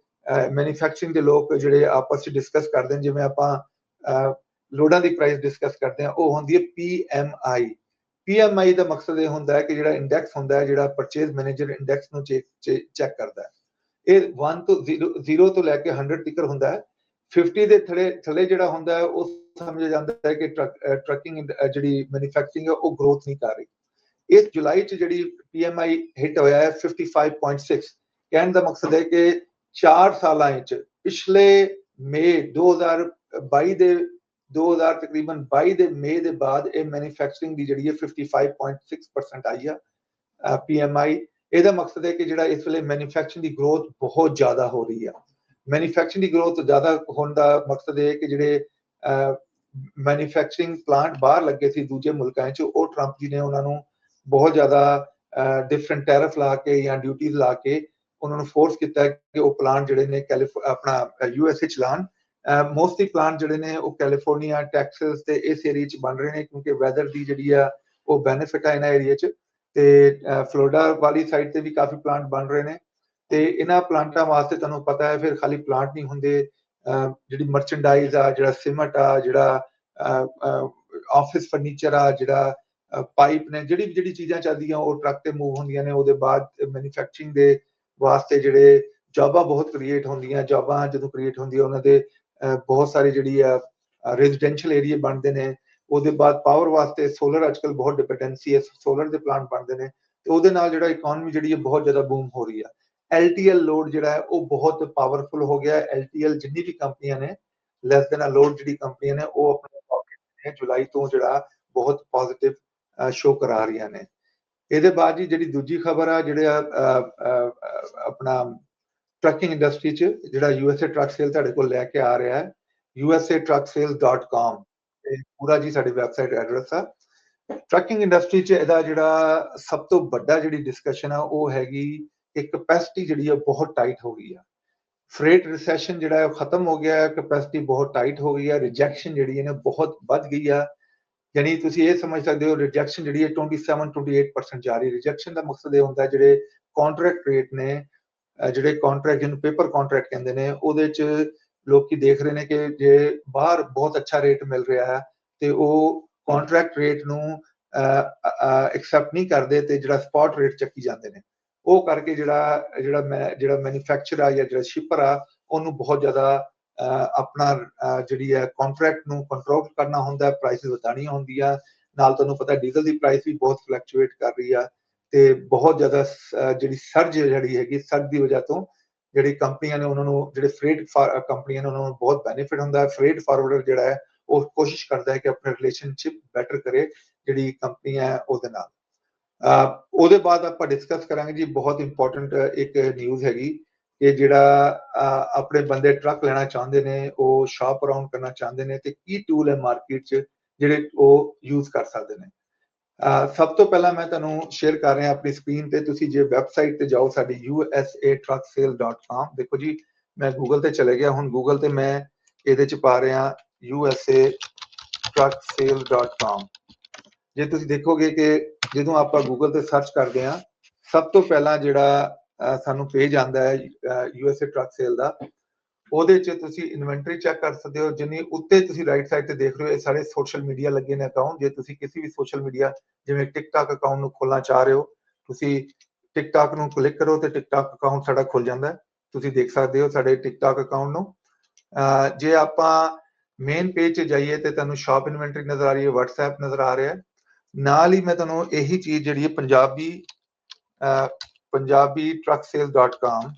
ਮੈਨੂਫੈਕਚਰਿੰਗ ਦੇ ਲੋਕ ਜਿਹੜੇ ਆਪਸ ਵਿੱਚ ਡਿਸਕਸ ਕਰਦੇ ਨੇ, ਜਿਵੇਂ ਆਪਾਂ ਲੋਡਾਂ ਦੀ ਪ੍ਰਾਈਸ ਡਿਸਕਸ ਕਰਦੇ ਹਾਂ, ਉਹ ਹੁੰਦੀ ਹੈ PMI। PMI ਦਾ ਮਕਸਦ ਇਹ ਹੁੰਦਾ ਹੈ ਕਿ ਜਿਹੜਾ ਇੰਡੈਕਸ ਹੁੰਦਾ ਹੈ ਜਿਹੜਾ ਪਰਚੇਜ਼ ਮੈਨੇਜਰ ਇੰਡੈਕਸ ਨੂੰ ਚੈੱਕ ਕਰਦਾ ਹੈ। ਇਹ 1 ਤੋਂ 0 ਤੋਂ ਲੈ ਕੇ 100 ਤੱਕ ਹੁੰਦਾ ਹੈ। 50 ਦੇ ਥੱਲੇ ਜਿਹੜਾ ਹੁੰਦਾ ਹੈ ਉਹ ਸਮਝਿਆ ਜਾਂਦਾ ਹੈ ਕਿ ਟਰੱਕਿੰਗ ਜਿਹੜੀ ਮੈਨੂਫੈਕਚਰਿੰਗ ਹੈ ਉਹ ਗਰੋਥ ਨਹੀਂ ਕਰ ਰਹੀ। ਇਸ ਜੁਲਾਈ 'ਚ ਜਿਹੜੀ PMI ਹਿੱਟ ਹੋਇਆ ਹੈ 55.6। ਕਹਿਣ ਦਾ ਮਕਸਦ ਹੈ ਕਿ 4 ਸਾਲਾਂ 'ਚ ਪਿਛਲੇ ਮਈ 2022 ਦੇ 2000 ਤਕਰੀਬਨ 22 ਦੇ ਮਈ ਦੇ ਬਾਅਦ ਇਹ ਮੈਨੂਫੈਕਚਰਿੰਗ ਦੀ ਜਿਹੜੀ ਹੈ 55.6% ਆਈ ਆ PMI। ਇਹਦਾ ਮਕਸਦ ਹੈ ਕਿ ਜਿਹੜਾ ਇਸ ਵੇਲੇ ਮੈਨੂਫੈਕਚਰਿੰਗ ਦੀ ਗਰੋਥ ਬਹੁਤ ਜ਼ਿਆਦਾ ਹੋ ਰਹੀ ਆ। ਮੈਨੂਫੈਕਚਰਿੰਗ ਦੀ ਗਰੋਥ ਜ਼ਿਆਦਾ ਹੋਣ ਦਾ ਮਕਸਦ ਇਹ ਹੈ ਕਿ ਜਿਹੜੇ ਮੈਨੂਫੈਕਚਰਿੰਗ ਪਲਾਂਟ ਬਾਹਰ ਲੱਗੇ ਸੀ ਦੂਜੇ ਮੁਲਕਾਂ 'ਚ, ਉਹ ਟਰੰਪ ਜੀ ਨੇ ਉਹਨਾਂ ਨੂੰ ਬਹੁਤ ਜ਼ਿਆਦਾ ਡਿਫਰੈਂਟ ਟੈਰਿਫ ਲਾ ਕੇ ਜਾਂ ਡਿਊਟੀਜ਼ ਲਾ ਕੇ ਉਹਨਾਂ ਨੂੰ ਫੋਰਸ ਕੀਤਾ ਕਿ ਉਹ ਪਲਾਂਟ ਜਿਹੜੇ ਨੇ ਆਪਣਾ USA 'ਚ ਲਾਉਣ। ਮੋਸਟਲੀ ਪਲਾਂਟ ਜਿਹੜੇ ਨੇ ਉਹ ਕੈਲੀਫੋਰਨੀਆ, ਟੈਕਸਸ ਤੇ ਇਸ ਏਰੀਏ 'ਚ ਬਣ ਰਹੇ ਨੇ, ਕਿਉਂਕਿ ਵੈਦਰ ਦੀ ਜਿਹੜੀ ਆ ਉਹ ਬੈਨੀਫਿਟ ਆ ਇਹਨਾਂ ਏਰੀਏ 'ਚ। ਤੇ ਫਲੋਰੀਡਾ ਵਾਲੀ ਸਾਈਡ ਤੇ ਵੀ ਕਾਫੀ ਪਲਾਂਟ ਬਣ ਰਹੇ ਨੇ। ਤੇ ਇਹਨਾਂ ਪਲਾਂਟਾਂ ਵਾਸਤੇ ਤੁਹਾਨੂੰ ਪਤਾ ਹੈ ਫਿਰ ਖਾਲੀ ਪਲਾਂਟ ਨਹੀਂ ਹੁੰਦੇ, ਜਿਹੜੀ ਮਰਚੈਂਡਾਈਜ਼ ਆ, ਜਿਹੜਾ ਸੀਮੈਂਟ ਆ, ਜਿਹੜਾ ਆਫਿਸ ਫਰਨੀਚਰ ਆ, ਜਿਹੜਾ ਪਾਈਪ ਨੇ, ਜਿਹੜੀ ਚੀਜ਼ਾਂ ਚੱਲਦੀਆਂ ਉਹ ਟਰੱਕ ਤੇ ਮੂਵ ਹੁੰਦੀਆਂ ਨੇ। ਉਹਦੇ ਬਾਅਦ ਮੈਨੂਫੈਕਚਰਿੰਗ ਦੇ ਵਾਸਤੇ ਜਿਹੜੇ ਜੌਬਾਂ ਬਹੁਤ ਕ੍ਰੀਏਟ ਹੁੰਦੀਆਂ, ਜੌਬਾਂ ਜਦੋਂ ਕ੍ਰੀਏਟ ਹੁੰਦੀਆਂ ਉਹਨਾਂ ਦੇ ਬਹੁਤ ਸਾਰੇ ਜਿਹੜੀ ਆ ਰੈਜ਼ੀਡੈਂਸ਼ੀਅਲ ਏਰੀਏ ਬਣਦੇ ਨੇ। ਉਹਦੇ ਬਾਅਦ ਪਾਵਰ ਵਾਸਤੇ ਸੋਲਰ ਅੱਜਕੱਲ ਬਹੁਤ ਡਿਪੈਂਡੈਂਸੀ ਹੈ, ਸੋਲਰ ਦੇ ਪਲਾਂਟ ਬਣਦੇ ਨੇ ਤੇ ਉਹਦੇ ਨਾਲ ਜਿਹੜਾ ਇਕਨੋਮੀ ਜਿਹੜੀ ਹੈ ਬਹੁਤ ਜ਼ਿਆਦਾ ਬੂਮ ਹੋ ਰਹੀ ਆ। LTL ਲੋਡ ਜਿਹੜਾ ਹੈ ਉਹ ਬਹੁਤ ਪਾਵਰਫੁਲ ਹੋ ਗਿਆ। LTL ਜਿੰਨੀ ਵੀ ਕੰਪਨੀਆਂ ਨੇ, ਲੈਸ ਦੇਨ ਅ ਲੋਡ ਜਿਹੜੀ ਕੰਪਨੀਆਂ ਨੇ ਉਹ ਆਪਣੇ ਪਾਕਟ ਨੇ ਜੁਲਾਈ ਤੋਂ ਜਿਹੜਾ ਬਹੁਤ ਪੋਜ਼ਿਟਿਵ ਸ਼ੋ ਕਰਾ ਰਹੀਆਂ ਨੇ। ਇਹਦੇ ਬਾਅਦ ਜੀ ਜਿਹੜੀ ਦੂਜੀ ਖਬਰ ਆ, ਜਿਹੜੇ ਆਪਣਾ ਟਰੱਕਿੰਗ ਇੰਡਸਟਰੀ 'ਚ ਜਿਹੜਾ USA ਟਰੱਕ ਸੇਲ ਤੁਹਾਡੇ ਕੋਲ ਲੈ ਕੇ ਆ ਰਿਹਾ ਹੈ, usatrucksales.com, ਇਹ ਪੂਰਾ ਜੀ ਸਾਡੀ ਵੈਬਸਾਈਟ ਐਡਰੈਸ ਆ। ਟਰੱਕਿੰਗ ਇੰਡਸਟਰੀ 'ਚ ਇਹਦਾ ਜਿਹੜਾ ਸਭ ਤੋਂ ਵੱਡਾ ਜਿਹੜੀ ਡਿਸਕਸ਼ਨ ਆ ਉਹ ਹੈਗੀ ਕਿ ਕੈਪੈਸਿਟੀ ਜਿਹੜੀ ਆ ਬਹੁਤ ਟਾਈਟ ਹੋ ਗਈ ਆ। ਫਰੇਟ ਰਿਸੈਸ਼ਨ ਜਿਹੜਾ ਹੈ ਖਤਮ ਹੋ ਗਿਆ ਹੈ, ਕੈਪੈਸਿਟੀ ਬਹੁਤ ਟਾਈਟ ਹੋ ਗਈ ਆ, ਰਿਜੈਕਸ਼ਨ ਜਿਹੜੀ ਹੈ ਬਹੁਤ ਵੱਧ ਗਈ ਆ। ਯਾਨੀ ਤੁਸੀਂ ਇਹ ਸਮਝ ਸਕਦੇ ਹੋ ਰਿਜੈਕਸ਼ਨ ਜਿਹੜੀ ਹੈ 27-28% ਜਾ ਰਹੀ। ਰਿਜੈਕਸ਼ਨ ਦਾ ਮਕਸਦ ਇਹ ਹੁੰਦਾ ਜਿਹੜੇ ਕੰਟਰੈਕਟ ਰੇਟ ਨੇ, ਜਿਹੜੇ ਕੰਟਰੈਕਟ ਜਿਹਨੂੰ ਪੇਪਰ ਕੰਟਰੈਕਟ ਕਹਿੰਦੇ ਨੇ, ਉਹਦੇ 'ਚ ਲੋਕੀ ਦੇਖ ਰਹੇ ਨੇ ਕਿ ਜੇ ਬਾਹਰ ਬਹੁਤ ਅੱਛਾ ਰੇਟ ਮਿਲ ਰਿਹਾ ਹੈ ਤੇ ਉਹ ਕੰਟਰੈਕਟ ਰੇਟ ਨੂੰ ਐਕਸੈਪਟ ਨਹੀਂ ਕਰਦੇ ਤੇ ਜਿਹੜਾ ਸਪੌਟ ਰੇਟ ਚੱਕੀ ਜਾਂਦੇ ਨੇ। ਉਹ ਕਰਕੇ ਜਿਹੜਾ ਮੈਨੂਫੈਕਚਰ ਆ ਜਾਂ ਜਿਹੜਾ ਸ਼ਿਪਰ ਆ ਉਹਨੂੰ ਬਹੁਤ ਜ਼ਿਆਦਾ ਆਪਣਾ ਜਿਹੜੀ ਹੈ ਕੰਟਰੈਕਟ ਨੂੰ ਕੰਟਰੋਲ ਕਰਨਾ ਹੁੰਦਾ, ਪ੍ਰਾਈਸ ਵਧਾਉਣੀਆਂ ਹੁੰਦੀਆਂ। ਨਾਲ ਤੁਹਾਨੂੰ ਪਤਾ ਡੀਜ਼ਲ ਦੀ ਪ੍ਰਾਈਸ ਵੀ ਬਹੁਤ ਫਲਕਚੁਏਟ ਕਰ ਰਹੀ ਆ ਤੇ ਬਹੁਤ ਜ਼ਿਆਦਾ ਜਿਹੜੀ ਸਰਜ ਜਿਹੜੀ ਹੈਗੀ, ਸਰਜ ਦੀ ਵਜ੍ਹਾ ਤੋਂ ਜਿਹੜੀ ਕੰਪਨੀਆਂ ਨੇ ਉਹਨਾਂ ਨੂੰ, ਜਿਹੜੇ ਫਰੇਟ ਕੰਪਨੀਆਂ ਨੇ ਉਹਨਾਂ ਨੂੰ ਬਹੁਤ ਬੈਨੀਫਿਟ ਹੁੰਦਾ। ਫਰੇਟ ਫਾਰਵਰਡਰ ਜਿਹੜਾ ਹੈ ਉਹ ਕੋਸ਼ਿਸ਼ ਕਰਦਾ ਹੈ ਕਿ ਆਪਣੇ ਰਿਲੇਸ਼ਨਸ਼ਿਪ ਬੈਟਰ ਕਰੇ ਜਿਹੜੀ ਕੰਪਨੀ ਹੈ ਉਹਦੇ ਨਾਲ। ਉਹਦੇ ਬਾਅਦ ਆਪਾਂ ਡਿਸਕਸ ਕਰਾਂਗੇ ਜੀ ਬਹੁਤ ਇੰਪੋਰਟੈਂਟ ਇੱਕ ਨਿਊਜ਼ ਹੈਗੀ ਕਿ ਜਿਹੜਾ ਆਪਣੇ ਬੰਦੇ ਟਰੱਕ ਲੈਣਾ ਚਾਹੁੰਦੇ ਨੇ, ਉਹ ਸ਼ਾਪ ਅਰਾਊਂਡ ਕਰਨਾ ਚਾਹੁੰਦੇ ਨੇ ਤੇ ਕੀ ਟੂਲ ਹੈ ਮਾਰਕੀਟ 'ਚ ਜਿਹੜੇ ਉਹ ਯੂਜ਼ ਕਰ ਸਕਦੇ ਨੇ। ਸਭ ਤੋਂ ਪਹਿਲਾਂ ਮੈਂ ਤੁਹਾਨੂੰ ਸ਼ੇਅਰ ਕਰ ਰਿਹਾ ਆਪਣੀ ਸਕਰੀਨ ਤੇ। ਤੁਸੀਂ ਜੇ ਵੈਬਸਾਈਟ ਤੇ ਜਾਓ ਸਾਡੀ usatrucksales.com, ਦੇਖੋ ਜੀ ਮੈਂ ਗੂਗਲ ਤੇ ਚਲੇ ਗਿਆ। ਹੁਣ ਗੂਗਲ ਤੇ ਮੈਂ ਇਹਦੇ 'ਚ ਪਾ ਰਿਹਾ usatrucksales.com। ਜੇ ਤੁਸੀਂ ਦੇਖੋਗੇ ਕਿ ਜਦੋਂ ਆਪਾਂ ਗੂਗਲ ਤੇ ਸਰਚ ਕਰਦੇ ਹਾਂ, ਸਭ ਤੋਂ ਪਹਿਲਾਂ ਜਿਹੜਾ ਸਾਨੂੰ ਪੇਜ ਆਉਂਦਾ ਹੈ USA ਟਰੱਕ ਸੇਲ ਦਾ, ਉਹਦੇ 'ਚ ਤੁਸੀਂ ਇਨਵੈਂਟਰੀ ਚੈੱਕ ਕਰ ਸਕਦੇ ਹੋ। ਜਿੰਨੀ ਉੱਤੇ ਤੁਸੀਂ ਰਾਈਟ ਸਾਈਡ ਤੇ ਦੇਖ ਰਹੇ ਹੋ ਇਹ ਸਾਰੇ ਸੋਸ਼ਲ ਮੀਡੀਆ ਲੱਗੇ ਨੇ ਅਕਾਊਂਟ। ਜੇ ਤੁਸੀਂ ਕਿਸੇ ਵੀ ਸੋਸ਼ਲ ਮੀਡੀਆ ਜਿਵੇਂ ਟਿਕਟੌਕ ਅਕਾਊਂਟ ਨੂੰ ਖੋਲਣਾ ਚਾਹ ਰਹੇ ਹੋ, ਤੁਸੀਂ ਟਿਕਟੌਕ ਨੂੰ ਕਲਿੱਕ ਕਰੋ ਤੇ ਟਿਕਟੌਕ ਅਕਾਊਂਟ ਸਾਡਾ ਖੁੱਲ ਜਾਂਦਾ। ਤੁਸੀਂ ਦੇਖ ਸਕਦੇ ਹੋ ਸਾਡੇ ਟਿਕਟੌਕ ਅਕਾਊਂਟ ਨੂੰ। ਜੇ ਆਪਾਂ ਮੇਨ ਪੇਜ 'ਚ ਜਾਈਏ ਤੇ ਤੁਹਾਨੂੰ ਸ਼ਾਪ ਇਨਵੈਂਟਰੀ ਨਜ਼ਰ ਆ ਰਹੀ ਹੈ, WhatsApp ਨਜ਼ਰ ਆ ਰਿਹਾ। ਨਾਲ ਹੀ ਮੈਂ ਤੁਹਾਨੂੰ ਇਹੀ ਚੀਜ਼ ਜਿਹੜੀ ਹੈ ਪੰਜਾਬੀ trucksales.com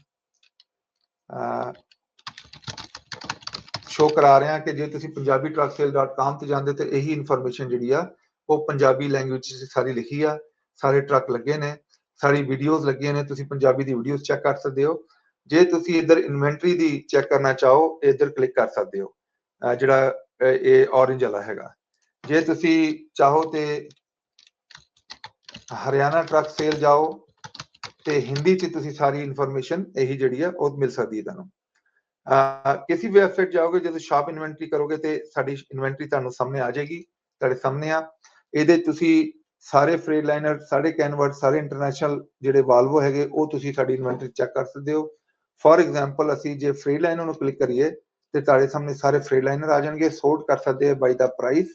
ਸ਼ੋ ਕਰਾ ਰਿਹਾ ਕਿ ਜੇ ਤੁਸੀਂ ਪੰਜਾਬੀ trucksales.com ਤੇ ਜਾਂਦੇ ਤੇ ਇਹੀ ਇਨਫੋਰਮੇਸ਼ਨ ਜਿਹੜੀ ਆ ਉਹ ਪੰਜਾਬੀ ਲੈਂਗੁਏਜ 'ਚ ਸਾਰੀ ਲਿਖੀ ਆ। ਸਾਰੇ ਟਰੱਕ ਲੱਗੇ ਨੇ, ਸਾਰੀ ਵੀਡੀਓਜ਼ ਲੱਗੀਆਂ ਨੇ, ਤੁਸੀਂ ਪੰਜਾਬੀ ਦੀ ਵੀਡੀਓਜ਼ ਚੈੱਕ ਕਰ ਸਕਦੇ ਹੋ। ਜੇ ਤੁਸੀਂ ਇੱਧਰ ਇਨਵੈਂਟਰੀ ਦੀ ਚੈੱਕ ਕਰਨਾ ਚਾਹੋ, ਇੱਧਰ ਕਲਿੱਕ ਕਰ ਸਕਦੇ ਹੋ, ਜਿਹੜਾ ਇਹ ਔਰੇਂਜ ਵਾਲਾ ਹੈਗਾ। ਜੇ ਤੁਸੀਂ ਚਾਹੋ ਤੇ ਹਰਿਆਣਾ ਟਰੱਕ ਸੇਲ ਜਾਓ ਤੇ ਹਿੰਦੀ 'ਚ ਤੁਸੀਂ ਸਾਰੀ ਇਨਫੋਰਮੇਸ਼ਨ ਇਹੀ ਜਿਹੜੀ ਆ ਉਹ ਮਿਲ ਸਕਦੀ ਹੈ ਤੁਹਾਨੂੰ। ਕਿਸੇ ਵੀ ਵੈਬਸਾਈਟ ਜਾਓਗੇ, ਜਦੋਂ ਸ਼ਾਪ ਇਨਵੈਂਟਰੀ ਕਰੋਗੇ ਤੇ ਸਾਡੀ ਇਨਵੈਂਟਰੀ ਤੁਹਾਨੂੰ ਸਾਹਮਣੇ ਆ ਜਾਏਗੀ, ਤੁਹਾਡੇ ਸਾਹਮਣੇ ਆ। ਇਹਦੇ ਤੁਸੀਂ ਸਾਰੇ ਫਰੇਟ ਲਾਈਨਰ, ਸਾਰੇ ਕੈਨਵਰਟ, ਸਾਰੇ ਇੰਟਰਨੈਸ਼ਨਲ ਜਿਹੜੇ ਵਾਲਵੋ ਹੈਗੇ ਉਹ ਤੁਸੀਂ ਸਾਡੀ ਇਨਵੈਂਟਰੀ ਚੈੱਕ ਕਰ ਸਕਦੇ ਹੋ। ਫੋਰ ਐਗਜ਼ਾਮਪਲ ਅਸੀਂ ਜੇ ਫਰੇਟ ਲਾਈਨਰ ਨੂੰ ਕਲਿੱਕ ਕਰੀਏ ਤੇ ਤੁਹਾਡੇ ਸਾਹਮਣੇ ਸਾਰੇ ਫਰੇਟ ਲਾਈਨਰ ਆ ਜਾਣਗੇ। ਸੋਰਟ ਕਰ ਸਕਦੇ ਆ ਬਾਈ ਦਾ ਪ੍ਰਾਈਸ।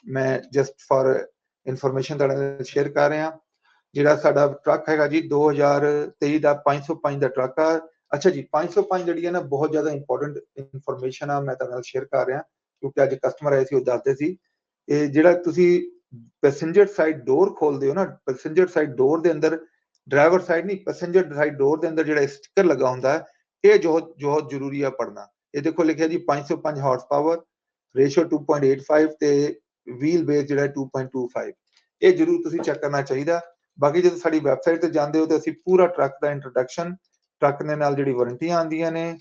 ਮੈਂ ਜਸਟ ਫॉर ਇਨਫੋਰਮੇਸ਼ਨ ਤੁਹਾਡੇ ਨਾਲ ਸ਼ੇਅਰ ਕਰ ਰਿਹਾ। ਜਿਹੜਾ ਸਾਡਾ ਟਰੱਕ ਹੈਗਾ ਜੀ 2023 ਦਾ 505 ਦਾ ਟਰੱਕ ਆ। ਅੱਛਾ ਜੀ, 505 ਜਿਹੜੀ ਹੈ ਨਾ ਬਹੁਤ ਜ਼ਿਆਦਾ ਇੰਪੋਰਟੈਂਟ ਇਨਫੋਰਮੇਸ਼ਨ ਆ, ਮੈਂ ਤੁਹਾਡੇ ਨਾਲ ਸ਼ੇਅਰ ਕਰ ਰਿਹਾ ਕਿਉਂਕਿ ਅੱਜ ਕਸਟਮਰ ਆਏ ਸੀ, ਉਹ ਦੱਸਦੇ ਸੀ ਇਹ ਜਿਹੜਾ ਤੁਸੀਂ ਪੈਸੇਂਜਰ ਸਾਈਡ ਡੋਰ ਖੋਲਦੇ ਹੋ ਨਾ, ਪੈਸੇਂਜਰ ਸਾਈਡ ਡੋਰ ਦੇ ਅੰਦਰ, ਡਰਾਈਵਰ ਸਾਈਡ ਨਹੀਂ, ਪੈਸੇਂਜਰ ਸਾਈਡ ਡੋਰ ਦੇ ਅੰਦਰ ਜਿਹੜਾ ਸਟicker ਲੱਗਾ ਹੁੰਦਾ ਹੈ, ਇਹ ਬਹੁਤ ਜ਼ਰੂਰੀ ਆ ਪੜਨਾ। ਇਹ ਦੇਖੋ ਲਿਖਿਆ ਜੀ 505 ਹਾਰਸ ਪਾਵਰ, ਰੇਸ਼ੋ 2.85 ਤੇ ਵੀਲ ਬੇਸ ਜਿਹੜਾ 2.25। ਇਹ ਜ਼ਰੂਰ ਤੁਸੀਂ ਚੈੱਕ ਕਰਨਾ ਚਾਹੀਦਾ। ਬਾਕੀ ਜਦੋਂ ਸਾਡੀ ਵੈਬਸਾਈਟ ਤੇ ਜਾਂਦੇ ਹੋ ਤੇ ਅਸੀਂ ਪੂਰਾ ਟਰੱਕ ਦਾ ਇੰਟਰੋਡਕਸ਼ਨ, ਟਰੱਕ ਦੇ ਨਾਲ ਜਿਹੜੀ ਵਾਰੰਟੀਆਂ ਆਉਂਦੀਆਂ ਨੇ,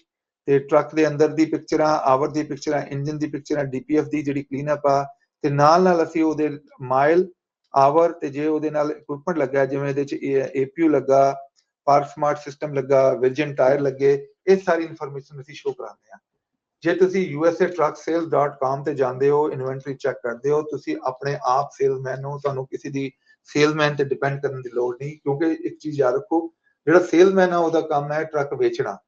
ਤੇ ਟਰੱਕ ਦੇ ਅੰਦਰ ਦੀ ਪਿਕਚਰਾਂ, ਆਵਰ ਦੀ ਪਿਕਚਰਾਂ, ਇੰਜਨ ਦੀ ਪਿਕਚਰਾਂ, ਡੀਪੀਐਫ ਦੀ ਜਿਹੜੀ ਕਲੀਨਅਪ ਆ, ਤੇ ਨਾਲ ਅਸੀਂ ਉਹਦੇ ਮਾਈਲ, ਆਵਰ, ਤੇ ਜੇ ਉਹਦੇ ਨਾਲ ਇਕਵਿਪਮੈਂਟ ਲੱਗਾ ਜਿਵੇਂ ਇਹਦੇ ਚ ਏਪੀਯੂ ਲੱਗਾ, ਪਾਰਕ ਸਮਾਰਟ ਸਿਸਟਮ ਲੱਗਾ, ਵਿਰਜਨ ਟਾਇਰ ਲੱਗੇ, ਇਹ ਸਾਰੀ ਇਨਫੋਰਮੇਸ਼ਨ ਅਸੀਂ ਸ਼ੋ ਕਰਾਉਂਦੇ ਹਾਂ। ਜੇ ਤੁਸੀਂ usa-trucksales.com ਤੇ ਜਾਂਦੇ ਹੋ, ਇਨਵੈਂਟਰੀ ਚੈੱਕ ਕਰਦੇ ਹੋ, ਤੁਸੀਂ ਆਪਣੇ ਆਪ ਸੇਲਸਮੈਨ ਹੋ, ਤੁਹਾਨੂੰ ਕਿਸੇ ਦੀ ਸੇਲਸਮੈਨ ਤੇ ਡਿਪੈਂਡ ਕਰਨ ਦੀ ਲੋੜ ਨਹੀਂ, ਕਿਉਂਕਿ ਇੱਕ ਚੀਜ਼ ਯਾਦ ਰੱਖੋ, ਜਿਹੜਾ ਸੇਲਸਮੈਨ ਆ ਉਹਦਾ ਕੰਮ ਹੈ ਟਰੱਕ ਵੇਚਣਾ,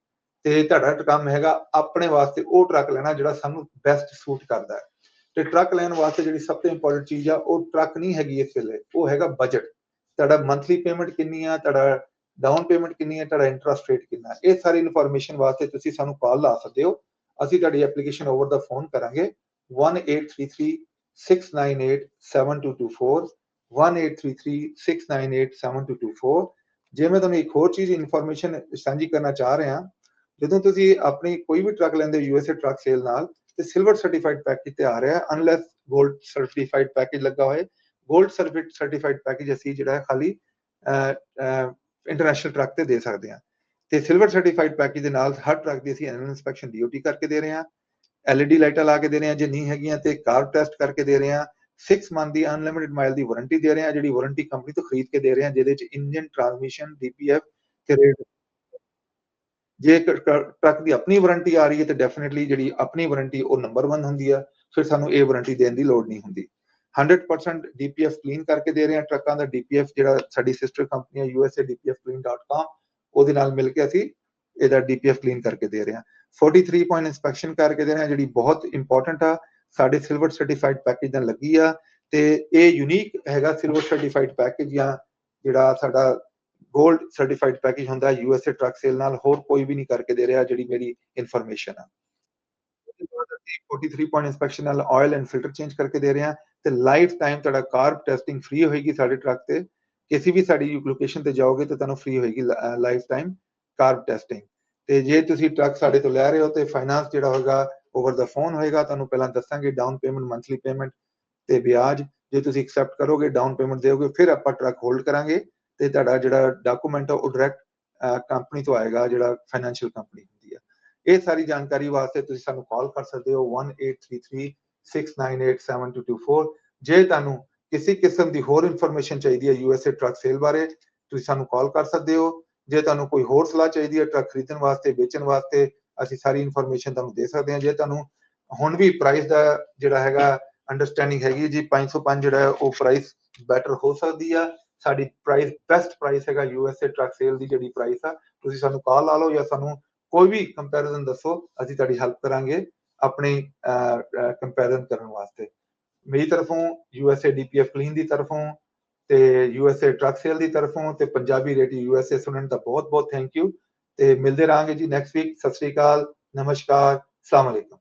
ਤੇ ਤੁਹਾਡਾ ਕੰਮ ਹੈਗਾ ਆਪਣੇ ਵਾਸਤੇ ਉਹ ਟਰੱਕ ਲੈਣਾ ਜਿਹੜਾ ਸਾਨੂੰ ਬੈਸਟ ਸੂਟ ਕਰਦਾ ਹੈ। ਤੇ ਟਰੱਕ ਲੈਣ ਵਾਸਤੇ ਜਿਹੜੀ ਸਭ ਤੋਂ ਇੰਪੋਰਟੈਂਟ ਚੀਜ਼ ਆ ਉਹ ਟਰੱਕ ਨਹੀਂ ਹੈਗੀ ਇਸ ਵੇਲੇ, ਉਹ ਹੈਗਾ ਬਜਟ। ਤੁਹਾਡਾ ਮੰਥਲੀ ਪੇਮੈਂਟ ਕਿੰਨੀ ਆ, ਤੁਹਾਡਾ ਡਾਊਨ ਪੇਮੈਂਟ ਕਿੰਨੀ ਹੈ, ਤੁਹਾਡਾ ਇੰਟਰਸਟ ਰੇਟ ਕਿੰਨਾ, ਇਹ ਸਾਰੀ ਇਨਫੋਰਮੇਸ਼ਨ ਵਾਸਤੇ ਤੁਸੀਂ ਸਾਨੂੰ ਕਾਲ ਲਾ ਸਕਦੇ ਹੋ। ਅਸੀਂ ਤੁਹਾਡੀ ਐਪਲੀਕੇਸ਼ਨ ਓਵਰ ਦਾ ਫੋਨ ਕਰਾਂਗੇ 1833-698-7224 1833-698-7224। ਜੇ ਮੈਂ ਤੁਹਾਨੂੰ ਇੱਕ ਹੋਰ ਚੀਜ਼ ਇਨਫੋਰਮੇਸ਼ਨ ਸਾਂਝੀ ਕਰਨਾ ਚਾਹ ਰਿਹਾ, ਜਦੋਂ ਤੁਸੀਂ ਆਪਣੀ ਕੋਈ ਵੀ ਟਰੱਕ ਲੈਂਦੇ ਹੋ USA ਟਰੱਕ ਸੇਲ ਨਾਲ, ਤੇ ਸਿਲਵਰ ਸਰਟੀਫਾਈਡ ਪੈਕੇਜ ਤੇ ਆ ਰਿਹਾ, ਅਨਲੈਸ 골ਡ ਸਰਟੀਫਾਈਡ ਪੈਕੇਜ ਲੱਗਾ ਹੋਏ। 골ਡ ਸਰਟੀਫਾਈਡ ਪੈਕੇਜ ਅਸੀਂ ਜਿਹੜਾ ਹੈ ਖਾਲੀ ਇੰਟਰਨੈਸ਼ਨਲ ਟਰੱਕ ਤੇ ਦੇ ਸਕਦੇ ਹਾਂ, ਤੇ ਸਿਲਵਰ ਸਰਟੀਫਾਈਡ ਪੈਕੇਜ ਦੇ ਨਾਲ ਹਰ ਟਰੱਕ ਦੀ ਅਸੀਂ ਐਨੂਅਲ ਇੰਸਪੈਕਸ਼ਨ DOT ਕਰਕੇ ਦੇ ਰਹੇ ਹਾਂ, LED ਲਾਈਟਾਂ ਲਾ ਕੇ ਦੇ ਰਹੇ ਹਾਂ ਜੇ ਨਹੀਂ ਹੈਗੀਆਂ, ਤੇ ਕਾਰ ਟੈਸਟ ਕਰਕੇ ਦੇ ਰਹੇ ਹਾਂ, 6 ਮੰਥ ਦੀ ਅਨਲਿਮਿਟਿਡ ਮਾਈਲ ਦੀ ਵਾਰੰਟੀ ਦੇ ਰਹੇ ਹਾਂ, ਜਿਹੜੀ ਵਾਰੰਟੀ ਕੰਪਨੀ ਤੋਂ ਖਰੀਦ ਕੇ ਦੇ ਰਹੇ ਹਾਂ, ਜਿਹਦੇ ਚ ਇੰਜਨ, ਟਰਾਂਸਮਿਸ਼ਨ, DPF ਤੇ ਰੇਟ। ਜੇ ਟਰੱਕ ਦੀ ਆਪਣੀ ਵਾਰੰਟੀ ਆ ਰਹੀ ਹੈ ਤੇ ਡੈਫੀਨਿਟਲੀ ਜਿਹੜੀ ਆਪਣੀ ਵਾਰੰਟੀ ਉਹ ਨੰਬਰ 1 ਹੁੰਦੀ ਆ, ਫਿਰ ਸਾਨੂੰ ਇਹ ਵਾਰੰਟੀ ਦੇਣ ਦੀ ਲੋੜ ਨਹੀਂ ਹੁੰਦੀ। 100% DPF ਕਲੀਨ ਕਰਕੇ ਦੇ ਰਹੇ ਹਾਂ ਟਰੱਕਾਂ ਦਾ। DPF ਜਿਹੜਾ ਸਾਡੀ ਸਿਸਟਰ ਕੰਪਨੀ ਹੈ usa-dpfclean.com, ਉਹਦੇ ਨਾਲ ਮਿਲ ਕੇ ਅਸੀਂ ਇਹਦਾ DPF ਕਲੀਨ ਕਰਕੇ ਦੇ ਰਹੇ ਹਾਂ। 43 ਪੁਆਇੰਟ ਇਨਸਪੈਕਸ਼ਨ ਕਰਕੇ ਦੇ ਰਹੇ ਹਾਂ, ਜਿਹੜੀ ਬਹੁਤ ਇੰਪੋਰਟੈਂਟ ਆ, ਸਾਡੇ ਸਿਲਵਰ ਸਰਟੀਫਾਈਡ ਪੈਕੇਜ ਨਾਲ ਲੱਗੀ ਆ, ਤੇ ਇਹ ਯੂਨੀਕ ਹੈਗਾ ਸਿਲਵਰ ਸਰਟੀਫਾਈਡ ਪੈਕੇਜ, ਜਾਂ ਜਿਹੜਾ ਸਾਡਾ 골ਡ ਸਰਟੀਫਾਈਡ ਪੈਕੇਜ ਹੁੰਦਾ USA ਟਰੱਕ ਸੇਲ ਨਾਲ, ਹੋਰ ਕੋਈ ਵੀ ਨਹੀਂ ਕਰਕੇ ਦੇ ਰਿਹਾ, ਜਿਹੜੀ ਮੇਰੀ ਇਨਫੋਰਮੇਸ਼ਨ ਆ। 43 ਪੁਆਇੰਟ ਇਨਸਪੈਕਸ਼ਨ ਨਾਲ ਆਇਲ ਐਂਡ ਫਿਲਟਰ ਚੇਂਜ ਕਰਕੇ ਦੇ ਰਹੇ ਹਾਂ, ਤੇ ਲਾਈਫ ਟਾਈਮ ਤੁਹਾਡਾ ਕਾਰਬ ਟੈਸਟਿੰਗ ਫ੍ਰੀ ਹੋਏਗੀ ਸਾਡੇ ਟਰੱਕ ਤੇ। ਕਿਸੇ ਵੀ ਸਾਡੀ ਲੋਕੇਸ਼ਨ ਤੇ ਜਾਓਗੇ ਤਾਂ ਤੁਹਾਨੂੰ ਫ੍ਰੀ ਹੋਏਗੀ ਲਾਈਫ ਟਾਈਮ ਕਾਰਬ ਟੈਸਟਿੰਗ। ਤੇ ਜੇ ਤੁਸੀਂ ਟਰੱਕ ਸਾਡੇ ਤੋਂ ਲੈ ਰਹੇ ਹੋ ਤੇ ਫਾਈਨਾਂਸ ਜਿਹੜਾ ਹੋਏਗਾ ਓਵਰ ਦਾ ਫੋਨ ਹੋਏਗਾ, ਤੁਹਾਨੂੰ ਪਹਿਲਾਂ ਦੱਸਾਂਗੇ ਡਾਊਨ ਪੇਮੈਂਟ, ਮੰਥਲੀ ਪੇਮੈਂਟ ਤੇ ਵਿਆਜ। ਜੇ ਤੁਸੀਂ ਐਕਸੈਪਟ ਕਰੋਗੇ, ਡਾਊਨ ਪੇਮੈਂਟ ਦਿਓਗੇ, ਫਿਰ ਆਪਾਂ ਟਰੱਕ ਹੋਲਡ ਕਰਾਂਗੇ, ਤੇ ਤੁਹਾਡਾ ਜਿਹੜਾ ਡਾਕੂਮੈਂਟ ਆ ਉਹ ਡਾਇਰੈਕਟ ਕੰਪਨੀ ਤੋਂ ਆਏਗਾ, ਜਿਹੜਾ ਫਾਈਨੈਂਸ਼ੀਅਲ ਕੰਪਨੀ ਹੁੰਦੀ ਆ। ਇਹ ਸਾਰੀ ਜਾਣਕਾਰੀ ਵਾਸਤੇ ਤੁਸੀਂ ਸਾਨੂੰ ਕਾਲ ਕਰ ਸਕਦੇ ਹੋ 1833-698-7224। ਜੇ ਤੁਹਾਨੂੰ ਕਿਸੇ ਕਿਸਮ ਦੀ ਹੋਰ ਇਨਫੋਰਮੇਸ਼ਨ ਚਾਹੀਦੀ ਹੈ USA ਟਰੱਕ ਸੇਲ ਬਾਰੇ, ਤੁਸੀਂ ਸਾਨੂੰ ਕਾਲ ਕਰ ਸਕਦੇ ਹੋ। ਜੇ ਤੁਹਾਨੂੰ ਕੋਈ ਹੋਰ ਸਲਾਹ ਚਾਹੀਦੀ ਹੈ ਟਰੱਕ ਖਰੀਦਣ ਵਾਸਤੇ, ਵੇਚਣ ਵਾਸਤੇ, ਅਸੀਂ ਸਾਰੀ ਇਨਫੋਰਮੇਸ਼ਨ ਤੁਹਾਨੂੰ ਦੇ ਸਕਦੇ ਹਾਂ। ਜੇ ਤੁਹਾਨੂੰ ਹੁਣ ਵੀ ਪ੍ਰਾਈਸ ਦਾ ਜਿਹੜਾ ਹੈਗਾ ਅੰਡਰਸਟੈਂਡਿੰਗ ਹੈਗੀ ਜੀ 505 ਜਿਹੜਾ ਉਹ ਪ੍ਰਾਈਸ ਬੈਟਰ ਹੋ ਸਕਦੀ ਆ, ਸਾਡੀ ਪ੍ਰਾਈਸ ਬੈਸਟ ਪ੍ਰਾਈਸ ਹੈਗਾ USA ਟਰੱਕ ਸੇਲ ਦੀ ਜਿਹੜੀ ਪ੍ਰਾਈਸ ਆ, ਤੁਸੀਂ ਸਾਨੂੰ ਕਾਲ ਲਾ ਲਓ ਜਾਂ ਸਾਨੂੰ ਕੋਈ ਵੀ ਕੰਪੈਰੀਜ਼ਨ ਦੱਸੋ, ਅਸੀਂ ਤੁਹਾਡੀ ਹੈਲਪ ਕਰਾਂਗੇ ਆਪਣੀ ਕੰਪੈਰੀਜ਼ਨ ਕਰਨ ਵਾਸਤੇ। ਮੇਰੀ ਤਰਫੋਂ USA DPF ਕਲੀਨ ਦੀ ਤਰਫੋਂ ਤੇ USA ਟਰੱਕ ਸੇਲ ਦੀ ਤਰਫੋਂ ਤੇ ਪੰਜਾਬੀ ਰੇਡੀਓ USA ਸੁਣਨ ਦਾ ਬਹੁਤ ਬਹੁਤ ਥੈਂਕ ਯੂ, ਤੇ ਮਿਲਦੇ ਰਹਾਂਗੇ ਜੀ ਨੈਕਸਟ ਵੀਕ। ਸਤਿ ਸ੍ਰੀ ਅਕਾਲ, ਨਮਸਕਾਰ, ਸਲਾਮ ਅਲੈਕੁਮ।